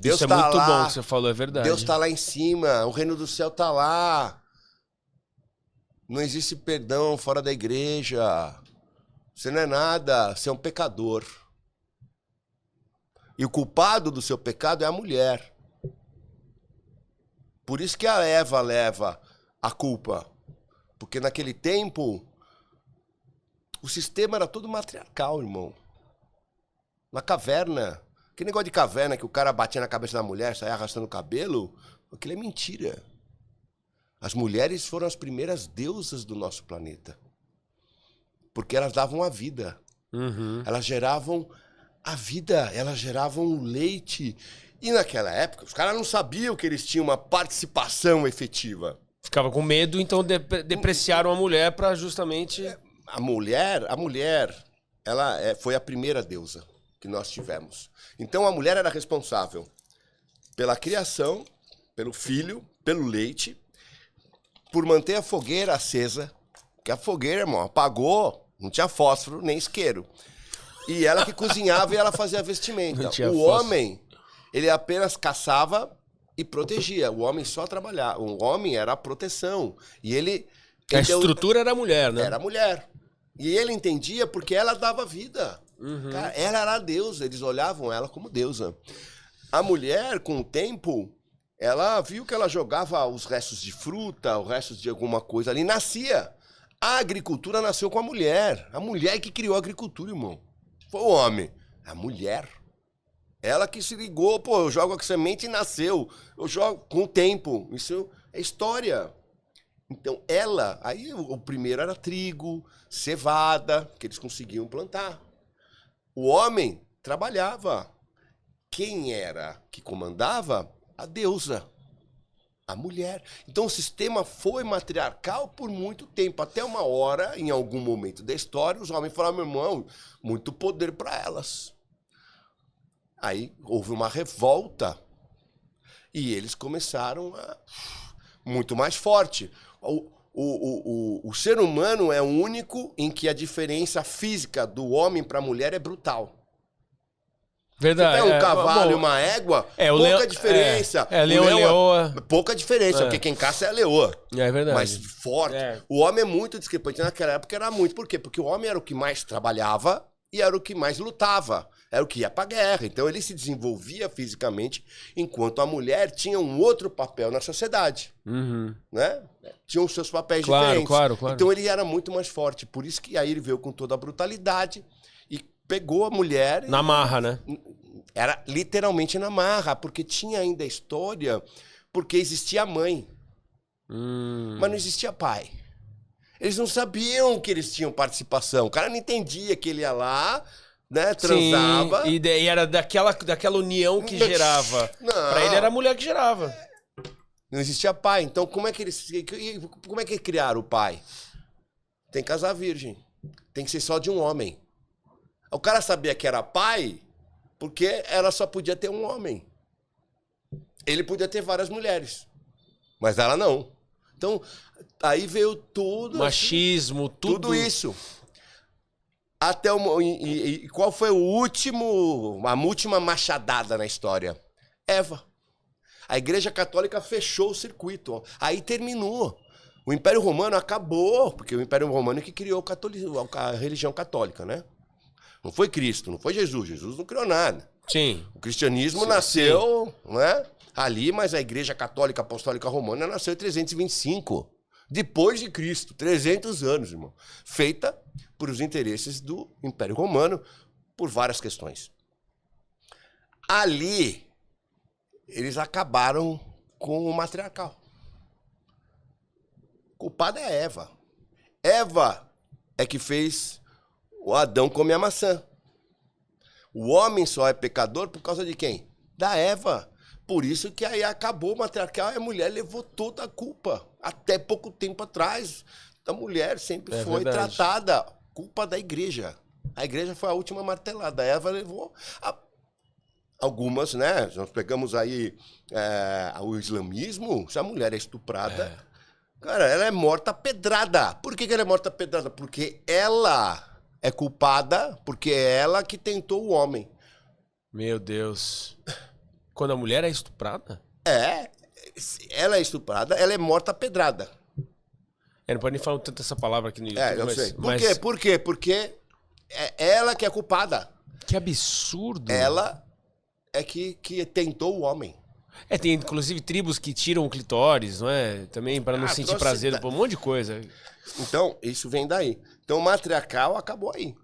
Deus Isso tá é muito lá, bom que você falou, é verdade. Deus tá lá em cima, o reino do céu tá lá. Não existe perdão fora da igreja. Você não é nada, você é um pecador. E o culpado do seu pecado é a mulher. Por isso que a Eva leva a culpa. Porque naquele tempo, o sistema era todo matriarcal, irmão. Na caverna. Aquele negócio de caverna que o cara batia na cabeça da mulher, saia arrastando o cabelo, aquilo é mentira. As mulheres foram as primeiras deusas do nosso planeta. Porque elas davam a vida. Uhum. Elas geravam a vida, elas geravam o leite. E naquela época, os caras não sabiam que eles tinham uma participação efetiva. Ficava com medo, então depreciaram a mulher pra justamente... A mulher, ela foi a primeira deusa que nós tivemos. Então a mulher era responsável pela criação, pelo filho, pelo leite, por manter a fogueira acesa, que a fogueira, irmão, apagou, não tinha fósforo nem isqueiro. E ela que cozinhava e ela fazia a vestimenta. O homem, ele apenas caçava e protegia. O homem só trabalhava. O homem era a proteção. E ele... A estrutura era a mulher, né? Era a mulher. E ele entendia porque ela dava vida. Uhum. Cara, ela era a deusa, eles olhavam ela como deusa. A mulher, com o tempo, ela viu que ela jogava os restos de fruta, os restos de alguma coisa ali, nascia. A agricultura nasceu com a mulher. A mulher que criou a agricultura, irmão. Foi o homem. A mulher. Ela que se ligou, pô, eu jogo a semente e nasceu. Eu jogo com o tempo. Isso é história. Então, ela... Aí, o primeiro era trigo, cevada, que eles conseguiam plantar. O homem trabalhava. Quem era que comandava? A deusa. A mulher. Então, o sistema foi matriarcal por muito tempo. Até uma hora, em algum momento da história, os homens falaram, meu irmão, muito poder para elas. Aí, houve uma revolta. E eles começaram a... Muito mais forte. O ser humano é o único em que a diferença física do homem para a mulher é brutal. Verdade. Você pega um cavalo e uma égua, pouca diferença. Leão e leoa. Pouca diferença, porque quem caça é a leoa. É verdade. Mas forte. O homem é muito discrepante. Naquela época era muito. Por quê? Porque o homem era o que mais trabalhava e era o que mais lutava. Era o que ia pra guerra. Então ele se desenvolvia fisicamente, enquanto a mulher tinha um outro papel na sociedade. Uhum. Né? Tinham os seus papéis diferentes. Claro. Então ele era muito mais forte. Por isso que aí ele veio com toda a brutalidade e pegou a mulher... Na marra, né? Era literalmente na marra, porque tinha ainda a história, porque existia a mãe, mas não existia pai. Eles não sabiam que eles tinham participação. O cara não entendia que ele ia lá, né, transava. Sim, e era daquela união que gerava. Não. Pra ele era a mulher que gerava. Não existia pai. Então como é que criaram o pai? Tem que casar virgem. Tem que ser só de um homem. O cara sabia que era pai... Porque ela só podia ter um homem. Ele podia ter várias mulheres. Mas ela não. Então, aí veio tudo... Machismo, assim, tudo isso. Até e qual foi a última machadada na história? Eva. A Igreja Católica fechou o circuito. Aí terminou. O Império Romano acabou, porque o Império Romano é que criou a religião católica, né? Não foi Cristo, não foi Jesus. Jesus não criou nada. Sim. O cristianismo nasceu, né, ali, mas a Igreja Católica Apostólica Romana nasceu em 325. Depois de Cristo. 300 anos, irmão. Feita por os interesses do Império Romano, por várias questões. Ali, eles acabaram com o matriarcal. Culpada é Eva. Eva é que fez... O Adão come a maçã. O homem só é pecador por causa de quem? Da Eva. Por isso que aí acabou o matriarcal e a mulher levou toda a culpa. Até pouco tempo atrás, a mulher sempre foi tratada. Culpa da igreja. A igreja foi a última martelada. A Eva levou algumas, né? Nós pegamos aí o islamismo. Se a mulher é estuprada, cara, ela é morta a pedrada. Por que ela é morta a pedrada? Porque ela... é culpada porque é ela que tentou o homem. Meu Deus. Quando a mulher é estuprada? Ela é estuprada, ela é morta a pedrada. Não pode nem falar tanto essa palavra aqui no YouTube. Eu sei. Por quê? Por quê? Porque é ela que é culpada. Que absurdo. Ela é que tentou o homem. Tem inclusive tribos que tiram o clitóris, não é? Também para não sentir prazer, um monte de coisa. Então, isso vem daí. Então, o matriarcal acabou aí.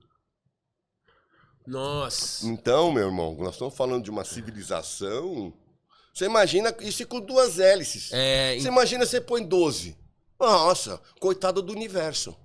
Nossa. Então, meu irmão, nós estamos falando de uma civilização. Você imagina isso com 2 hélices. Você imagina você põe 12. Nossa, coitado do universo.